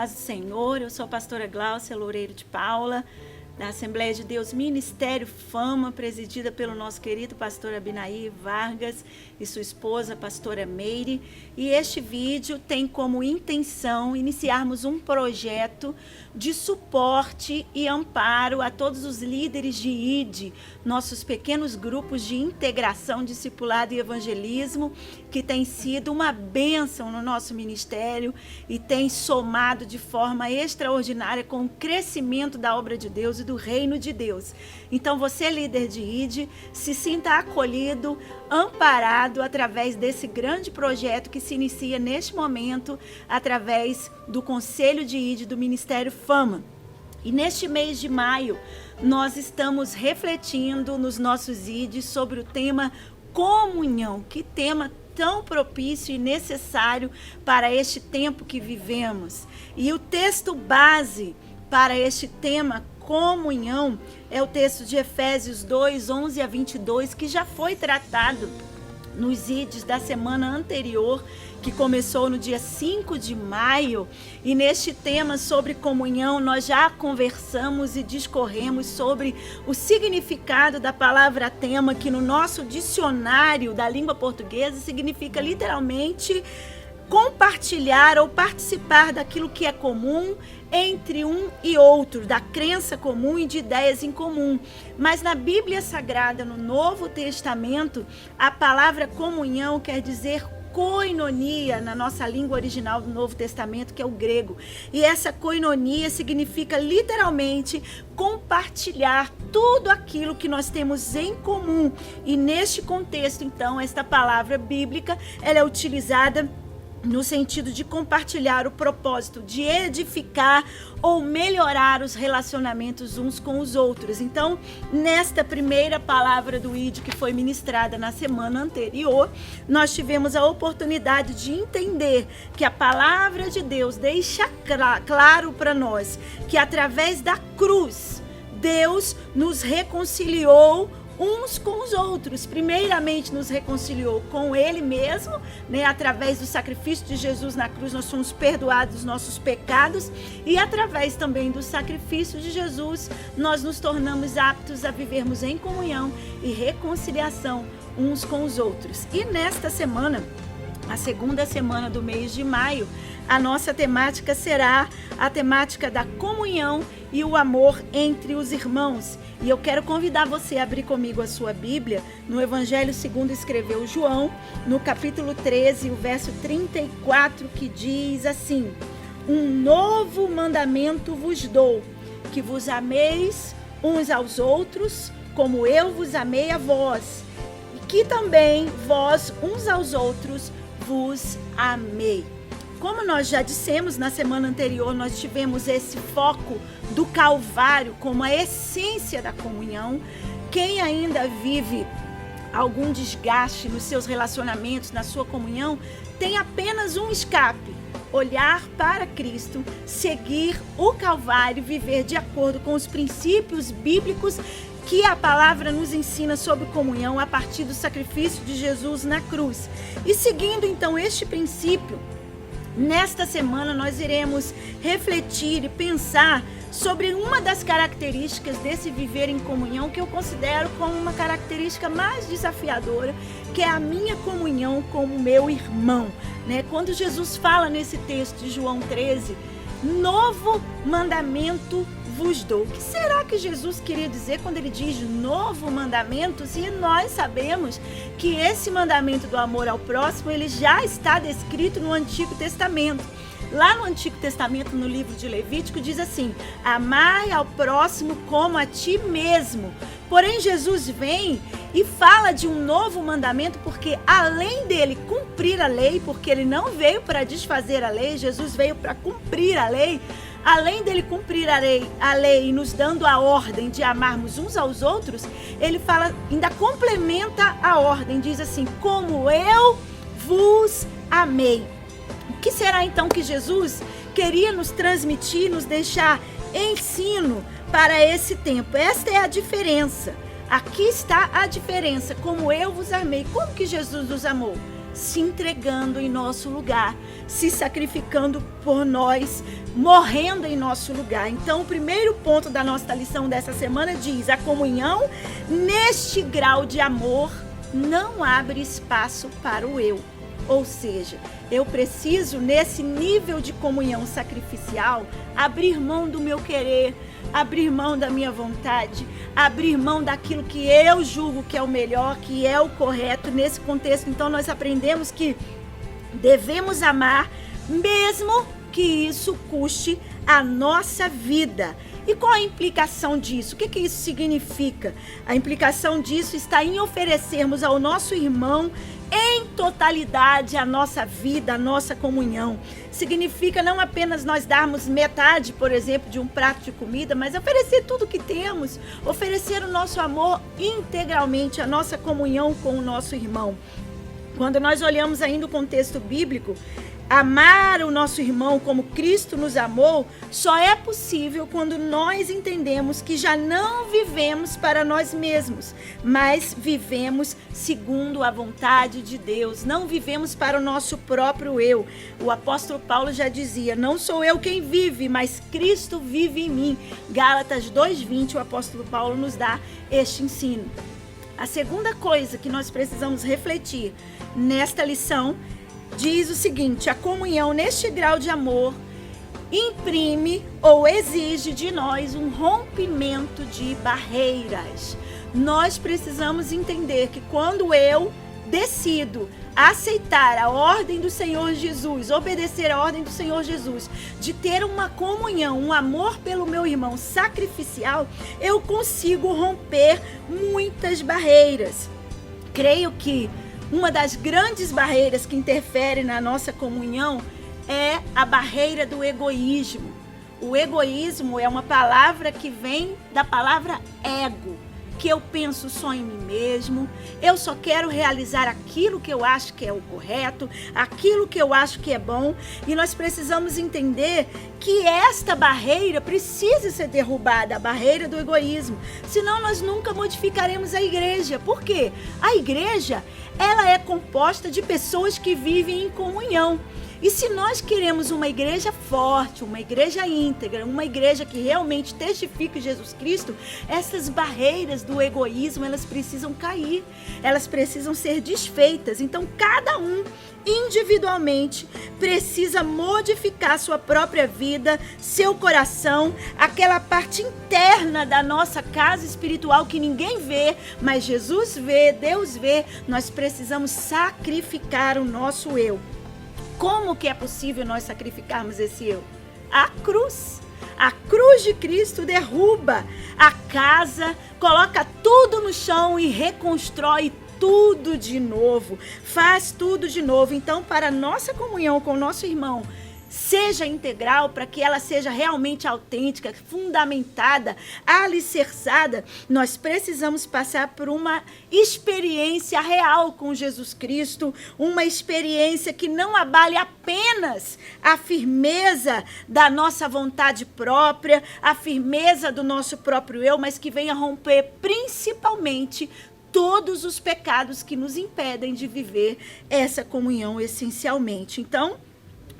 paz do Senhor. Eu sou a pastora Gláucia Loureiro de Paula, da Assembleia de Deus Ministério Fama, presidida pelo nosso querido pastor Abinaí Vargas e sua esposa, pastora Meire. E este vídeo tem como intenção iniciarmos um projeto de suporte e amparo a todos os líderes de ID, nossos pequenos grupos de integração, discipulado e evangelismo, que tem sido uma bênção no nosso ministério e tem somado de forma extraordinária com o crescimento da obra de Deus e do reino de Deus. Então você, líder de ID, se sinta acolhido, amparado através desse grande projeto que se inicia neste momento através do Conselho de ID do Ministério Fama. E neste mês de maio, nós estamos refletindo nos nossos IDs sobre o tema comunhão. Que tema tão propício e necessário para este tempo que vivemos. E o texto base para este tema comunhão é o texto de Efésios 2, 11 a 22, que já foi tratado nos IDs da semana anterior, que começou no dia 5 de maio. E neste tema sobre comunhão, nós já conversamos e discorremos sobre o significado da palavra tema, que no nosso dicionário da língua portuguesa significa literalmente compartilhar ou participar daquilo que é comum entre um e outro, da crença comum e de ideias em comum. Mas na Bíblia Sagrada, no Novo Testamento, a palavra comunhão quer dizer koinonia, na nossa língua original do Novo Testamento, que é o grego. E essa koinonia significa literalmente compartilhar tudo aquilo que nós temos em comum. E neste contexto, então, esta palavra bíblica, ela é utilizada no sentido de compartilhar o propósito de edificar ou melhorar os relacionamentos uns com os outros. Então, nesta primeira palavra do ID que foi ministrada na semana anterior, nós tivemos a oportunidade de entender que a palavra de Deus deixa claro para nós que através da cruz, Deus nos reconciliou uns com os outros. Primeiramente nos reconciliou com Ele mesmo, né? Através do sacrifício de Jesus na cruz nós somos perdoados dos nossos pecados, e através também do sacrifício de Jesus nós nos tornamos aptos a vivermos em comunhão e reconciliação uns com os outros. E nesta semana, a segunda semana do mês de maio, a nossa temática será a temática da comunhão e o amor entre os irmãos. E eu quero convidar você a abrir comigo a sua Bíblia no Evangelho segundo escreveu João, no capítulo 13, o verso 34, que diz assim: um novo mandamento vos dou, que vos ameis uns aos outros, como eu vos amei a vós, e que também vós uns aos outros vos amei. Como nós já dissemos na semana anterior, nós tivemos esse foco do Calvário como a essência da comunhão. Quem ainda vive algum desgaste nos seus relacionamentos, na sua comunhão, tem apenas um escape: olhar para Cristo, seguir o Calvário, viver de acordo com os princípios bíblicos que a palavra nos ensina sobre comunhão a partir do sacrifício de Jesus na cruz. E seguindo então este princípio, nesta semana nós iremos refletir e pensar sobre uma das características desse viver em comunhão, que eu considero como uma característica mais desafiadora, que é a minha comunhão com o meu irmão, né? Quando Jesus fala nesse texto de João 13, novo mandamento vos dou. O que será que Jesus queria dizer quando ele diz novo mandamento? Se nós sabemos que esse mandamento do amor ao próximo, ele já está descrito no Antigo Testamento. Lá no Antigo Testamento, no livro de Levítico, diz assim: amai ao próximo como a ti mesmo. Porém, Jesus vem e fala de um novo mandamento, porque além dele cumprir a lei, porque ele não veio para desfazer a lei, Jesus veio para cumprir a lei. Além dele cumprir a lei e nos dando a ordem de amarmos uns aos outros, ele fala, ainda complementa a ordem, diz assim: como eu vos amei. O que será então que Jesus queria nos transmitir, nos deixar ensino para esse tempo? Esta é a diferença. Aqui está a diferença. Como eu vos amei. Como que Jesus nos amou? se entregando em nosso lugar, se sacrificando por nós, morrendo em nosso lugar. Então, o primeiro ponto da nossa lição dessa semana diz: a comunhão neste grau de amor não abre espaço para o eu. Ou seja, eu preciso, nesse nível de comunhão sacrificial, abrir mão do meu querer, abrir mão da minha vontade, abrir mão daquilo que eu julgo que é o melhor, que é o correto. Nesse contexto, então, nós aprendemos que devemos amar, mesmo que isso custe a nossa vida. E qual a implicação disso? O que isso significa? A implicação disso está em oferecermos ao nosso irmão em totalidade a nossa vida, a nossa comunhão. Significa não apenas nós darmos metade, por exemplo, de um prato de comida, mas oferecer tudo que temos, oferecer o nosso amor integralmente, a nossa comunhão com o nosso irmão. Quando nós olhamos ainda o contexto bíblico, amar o nosso irmão como Cristo nos amou só é possível quando nós entendemos que já não vivemos para nós mesmos, mas vivemos segundo a vontade de Deus. Não vivemos para o nosso próprio eu. O apóstolo Paulo já dizia: não sou eu quem vive, mas Cristo vive em mim. Gálatas 2:20, o apóstolo Paulo nos dá este ensino. A segunda coisa que nós precisamos refletir nesta lição diz o seguinte: a comunhão neste grau de amor imprime ou exige de nós um rompimento de barreiras. Nós precisamos entender que quando eu decido aceitar a ordem do Senhor Jesus, obedecer a ordem do Senhor Jesus, de ter uma comunhão, um amor pelo meu irmão sacrificial, eu consigo romper muitas barreiras. Creio que uma das grandes barreiras que interfere na nossa comunhão é a barreira do egoísmo. O egoísmo é uma palavra que vem da palavra ego, que eu penso só em mim mesmo, eu só quero realizar aquilo que eu acho que é o correto, aquilo que eu acho que é bom, e nós precisamos entender que esta barreira precisa ser derrubada, a barreira do egoísmo, senão nós nunca modificaremos a igreja. Por quê? A igreja, ela é composta de pessoas que vivem em comunhão. E se nós queremos uma igreja forte, uma igreja íntegra, uma igreja que realmente testifique Jesus Cristo, essas barreiras do egoísmo, elas precisam cair, elas precisam ser desfeitas. Então, cada um individualmente precisa modificar sua própria vida, seu coração, aquela parte interna da nossa casa espiritual que ninguém vê, mas Jesus vê, Deus vê. Nós precisamos sacrificar o nosso eu. Como que é possível nós sacrificarmos esse eu? A cruz. A cruz de Cristo derruba a casa, coloca tudo no chão e reconstrói tudo de novo. Faz tudo de novo. Então, para a nossa comunhão com o nosso irmão seja integral, para que ela seja realmente autêntica, fundamentada, alicerçada, nós precisamos passar por uma experiência real com Jesus Cristo, uma experiência que não abale apenas a firmeza da nossa vontade própria, a firmeza do nosso próprio eu, mas que venha romper principalmente todos os pecados que nos impedem de viver essa comunhão essencialmente. Então,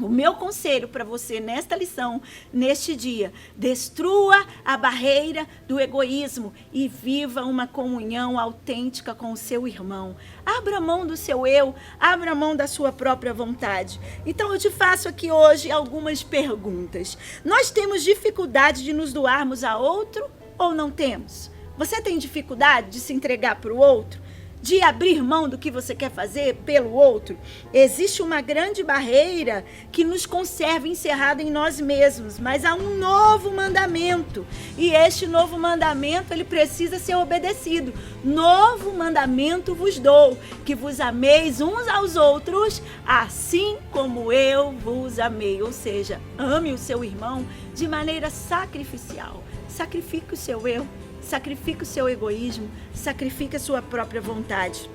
o meu conselho para você nesta lição, neste dia: destrua a barreira do egoísmo e viva uma comunhão autêntica com o seu irmão. Abra mão do seu eu, abra mão da sua própria vontade. Então eu te faço aqui hoje algumas perguntas. Nós temos dificuldade de nos doarmos a outro ou não temos? Você tem dificuldade de se entregar para o outro? De abrir mão do que você quer fazer pelo outro? Existe uma grande barreira que nos conserva encerrado em nós mesmos, mas há um novo mandamento, e este novo mandamento, ele precisa ser obedecido. Novo mandamento vos dou, que vos ameis uns aos outros, assim como eu vos amei. Ou seja, ame o seu irmão de maneira sacrificial. Sacrifique o seu eu. Sacrifica o seu egoísmo, sacrifica a sua própria vontade.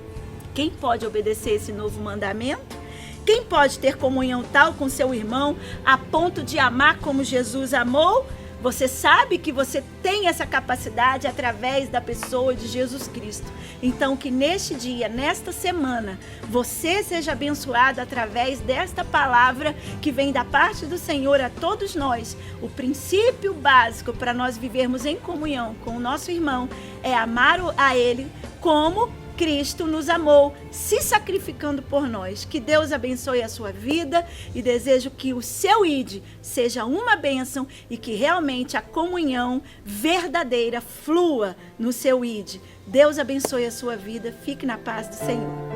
Quem pode obedecer esse novo mandamento? Quem pode ter comunhão tal com seu irmão a ponto de amar como Jesus amou? Você sabe que você tem essa capacidade através da pessoa de Jesus Cristo. Então, que neste dia, nesta semana, você seja abençoado através desta palavra que vem da parte do Senhor a todos nós. O princípio básico para nós vivermos em comunhão com o nosso irmão é amar a Ele como Cristo nos amou, se sacrificando por nós. Que Deus abençoe a sua vida e desejo que o seu ID seja uma bênção e que realmente a comunhão verdadeira flua no seu ID. Deus abençoe a sua vida. Fique na paz do Senhor.